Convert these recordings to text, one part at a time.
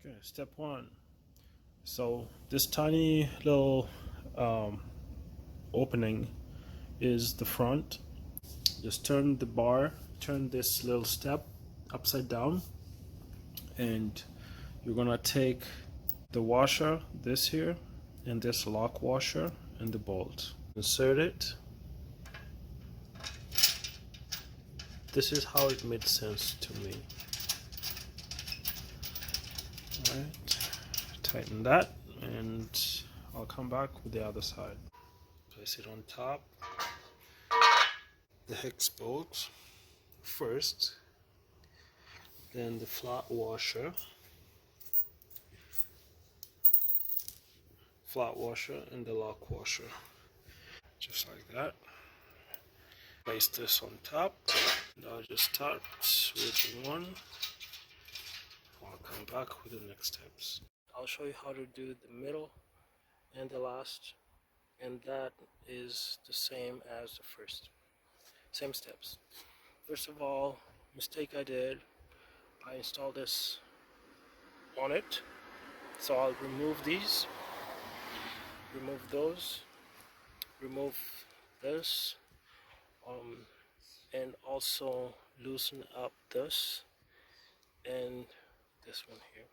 Okay, step one. So this tiny little opening is the front. Just turn the bar, turn this little step upside down, and you're gonna take the washer, this here, and this lock washer and the bolt. Insert it. This is how it made sense to me. Alright, tighten that, and I'll come back with the other side. Place it on top. The hex bolt first, then the flat washer, and the lock washer, just like that. Place this on top. And I'll just start with one. I'll come back with the next steps. I'll show you how to do the middle and the last, and that is the same as the first. Same steps. First of all, mistake I did, I installed this on it, so I'll remove these, remove those, remove this, and also loosen up this and this one here.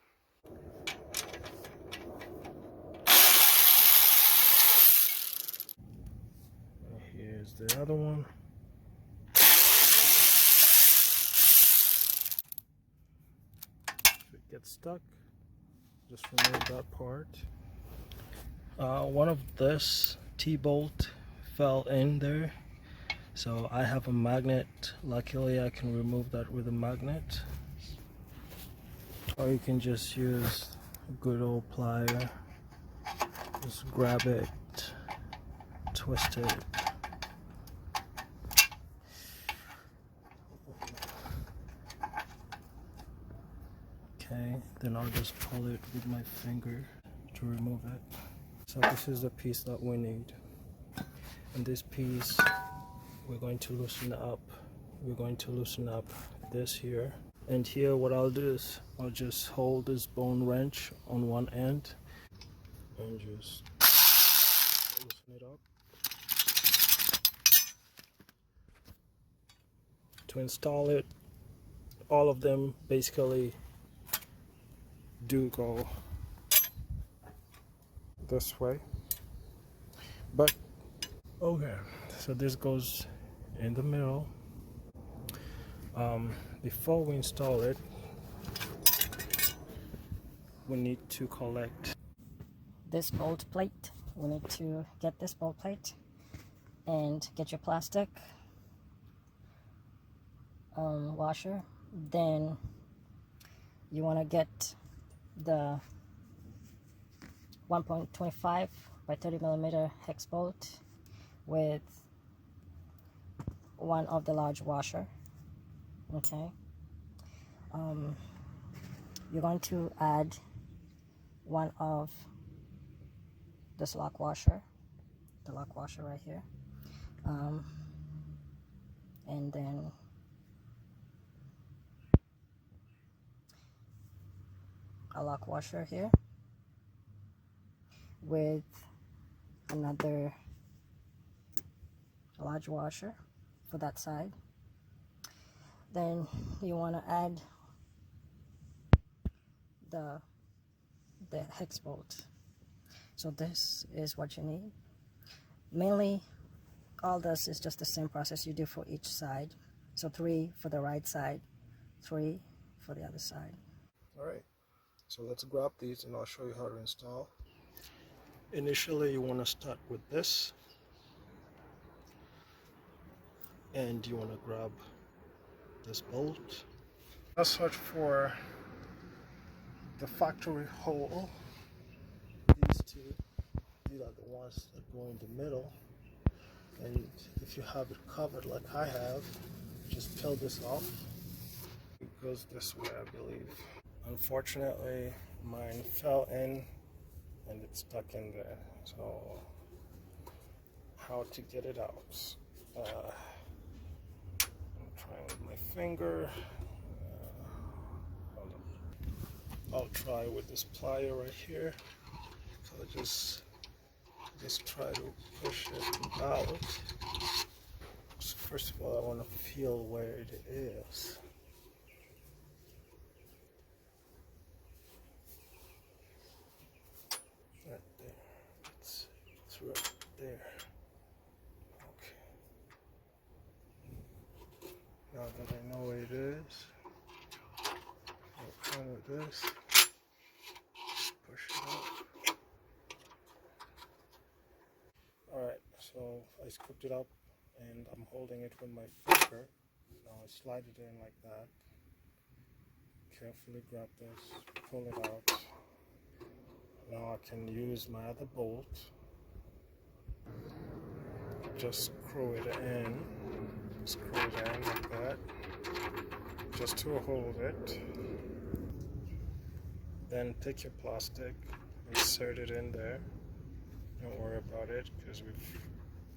And here's the other one. If it gets stuck, just remove that part. One of this T-bolt fell in there, so I have a magnet. Luckily I can remove that with a magnet, or you can just use a good old plier. Just grab it, twist it. Okay, then I'll just pull it with my finger to remove it. So this is the piece that we need, and this piece we're going to loosen up. We're going to loosen up this here, and here what I'll do is I'll just hold this bone wrench on one end and just loosen it up. To install it, all of them basically do go this way, but okay, so this goes in the middle. Before we install it, we need to collect this bolt plate. We need to get this bolt plate and get your plastic washer. Then you want to get the 1.25 by 30 millimeter hex bolt with one of the large washer. Okay, you're going to add one of this lock washer, the lock washer right here, and then a lock washer here with another large washer for that side. Then you want to add the hex bolt. So this is what you need. Mainly all this is just the same process you do for each side. So 3 for the right side, 3 for the other side. Alright, so let's grab these and I'll show you how to install. Initially you want to start with this, and you want to grab this bolt. I'll search for the factory hole. These are the ones that go in the middle, and if you have it covered like I have, just peel this off. It goes this way, I believe. Unfortunately mine fell in and it's stuck in there, so how to get it out? I'm trying with my finger. Hold on. I'll try with this plier right here. So I just try to push it out. So first of all, I want to feel where it is. Right there. It's right there. Okay. Now that I know where it is, I'll come with this. Push it up. Alright, so I scooped it up and I'm holding it with my finger. Now I slide it in like that. Carefully grab this, pull it out. Now I can use my other bolt. Just screw it in. Screw it in like that. Just to hold it. Then take your plastic, insert it in there. Don't worry about it because we've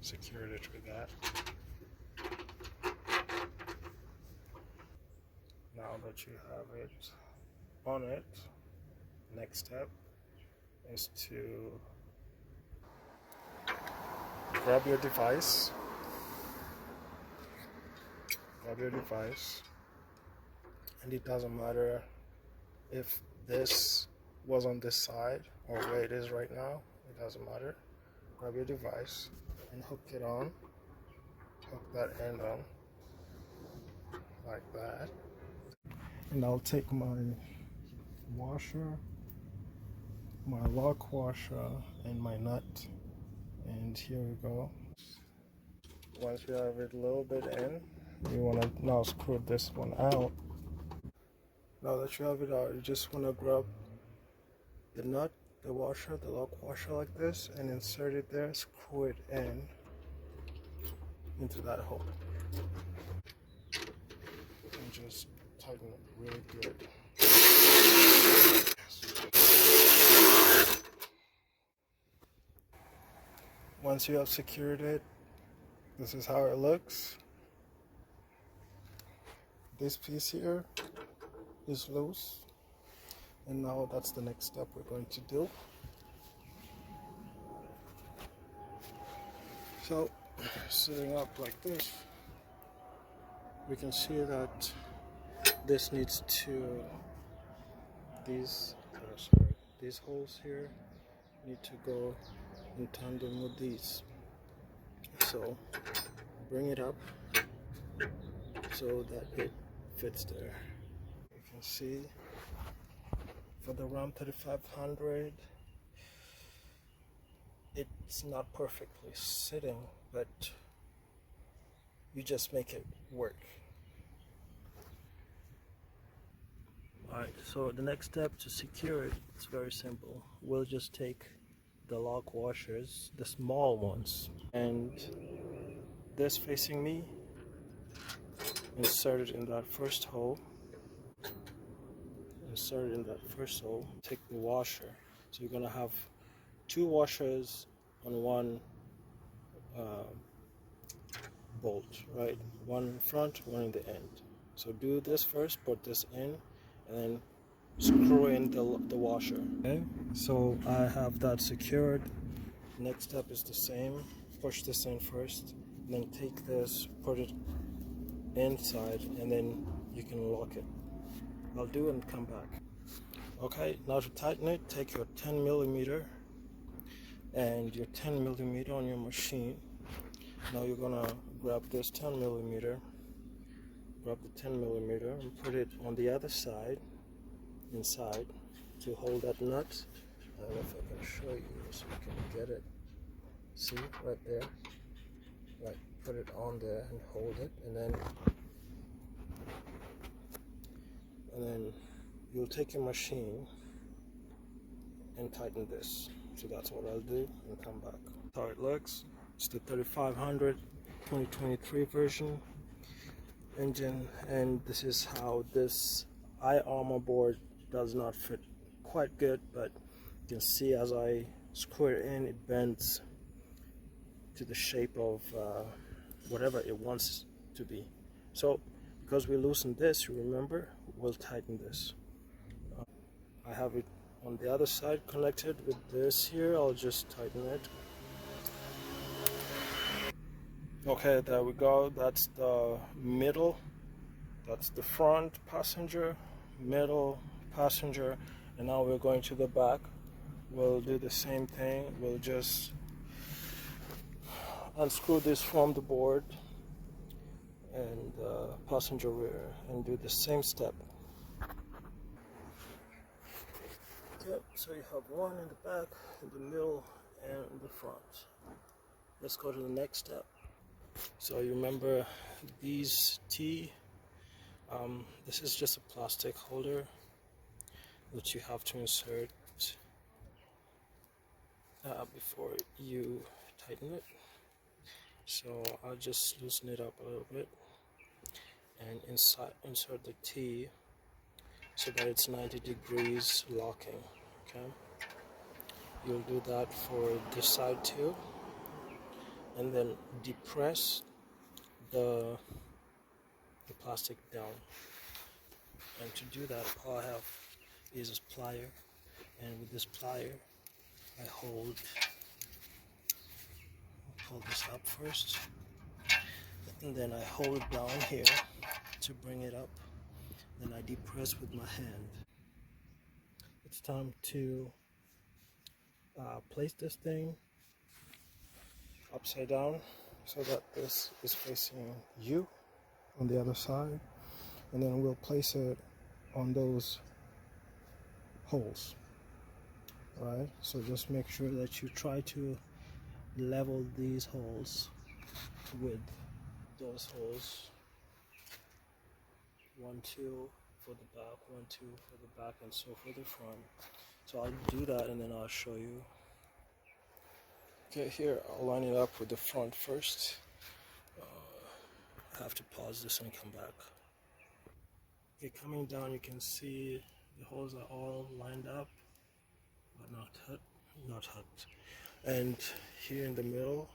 secured it with that. Now that you have it on it, next step is to grab your device. And it doesn't matter if this was on this side or where it is right now, it doesn't matter. Grab your device and hook it on, hook that end on like that. And I'll take my washer, my lock washer, and my nut, and here we go. Once you have it a little bit in, you want to now screw this one out. Now that you have it out, you just want to grab the nut, the washer, the lock washer like this, and insert it there, screw it in into that hole. And just tighten it really good. Once you have secured it, this is how it looks. This piece here is loose, and now that's the next step we're going to do. So, sitting up like this, we can see that this needs to, these holes here need to go in tandem with these. So bring it up so that it fits there. You can see for the Ram 3500, it's not perfectly sitting, but you just make it work. Alright, so the next step to secure it, it's very simple. We'll just take the lock washers, the small ones, and this facing me, insert it in that first hole. Insert it in that first hole. Take the washer. So you're gonna have two washers on one bolt, right? One in front, one in the end. So do this first, put this in, and then screw in the washer. Okay, so I have that secured. Next step is the same. Push this in first, and then take this, put it inside, and then you can lock it. I'll do it and come back. Okay, now to tighten it, take your 10mm and your 10mm on your machine. Now you're gonna grab this 10mm, grab the 10mm and put it on the other side, inside, to hold that nut. I don't know if I can show you so you can get it. See, right there. Right, put it on there and hold it, and then you'll take your machine and tighten this. So that's what I'll do and come back. That's how it looks. It's the 3500 2023 version engine, and this is how this iArmor board does not fit quite good, but you can see as I screw it in, it bends to the shape of whatever it wants to be. So because we loosened this, you remember, we'll tighten this. I have it on the other side connected with this here. I'll just tighten it. Okay, there we go. That's the middle. That's the front passenger, middle passenger, and now we're going to the back. We'll do the same thing. We'll just unscrew this from the board and passenger rear and do the same step. Okay, so you have one in the back, in the middle, and in the front. Let's go to the next step. So you remember these T, this is just a plastic holder which you have to insert before you tighten it. So I'll just loosen it up a little bit and insert the T so that it's 90 degrees locking. Okay, you'll do that for this side too, and then depress the plastic down. And to do that, all I have is a plier, and with this plier I pull this up first, and then I hold it down here to bring it up, then I depress with my hand. It's time to place this thing upside down so that this is facing you on the other side, and then we'll place it on those holes. Alright, so just make sure that you try to level these holes with those holes. 1, 2 for the back, 1, 2 for the back, and so for the front. So I'll do that and then I'll show you. Okay, here I'll line it up with the front first. I have to pause this and come back. Okay, coming down you can see the holes are all lined up but not hooked. And here in the middle,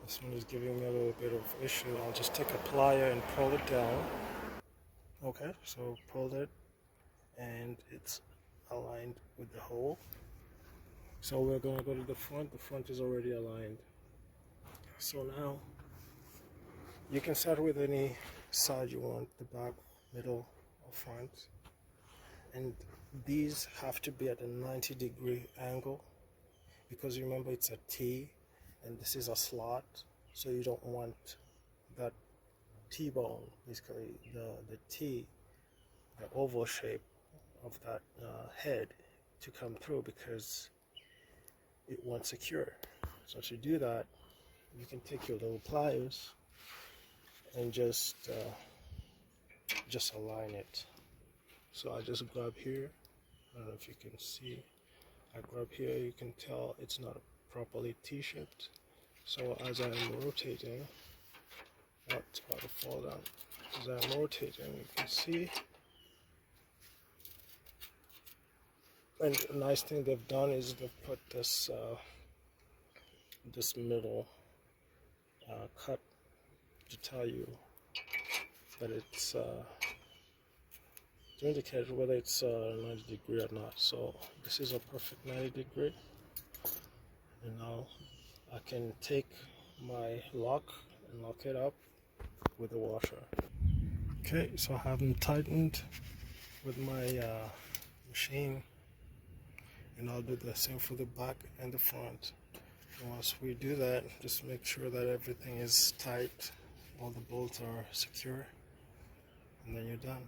this one is giving me a little bit of issue. I'll just take a plier and pull it down. Okay, so pulled it and it's aligned with the hole. So we're going to go to the front. The front is already aligned. So now you can start with any side you want, the back, middle, or front. And these have to be at a 90-degree angle, because remember it's a T and this is a slot, so you don't want that T-bone, basically the T, the oval shape of that head to come through, because it won't secure. So to do that, you can take your little pliers and just align it. So I just grab here. I don't know if you can see. I grab here. You can tell it's not properly T-shaped. So as I'm rotating, it's about to fall down. As I'm rotating, you can see. And the nice thing they've done is they've put this this middle cut to tell you that it's to indicate whether it's 90 degree or not. So this is a perfect 90 degree, and now I can take my lock and lock it up with the washer. Okay, so I have them tightened with my machine, and I'll do the same for the back and the front. And once we do that, just make sure that everything is tight, all the bolts are secure, and then you're done.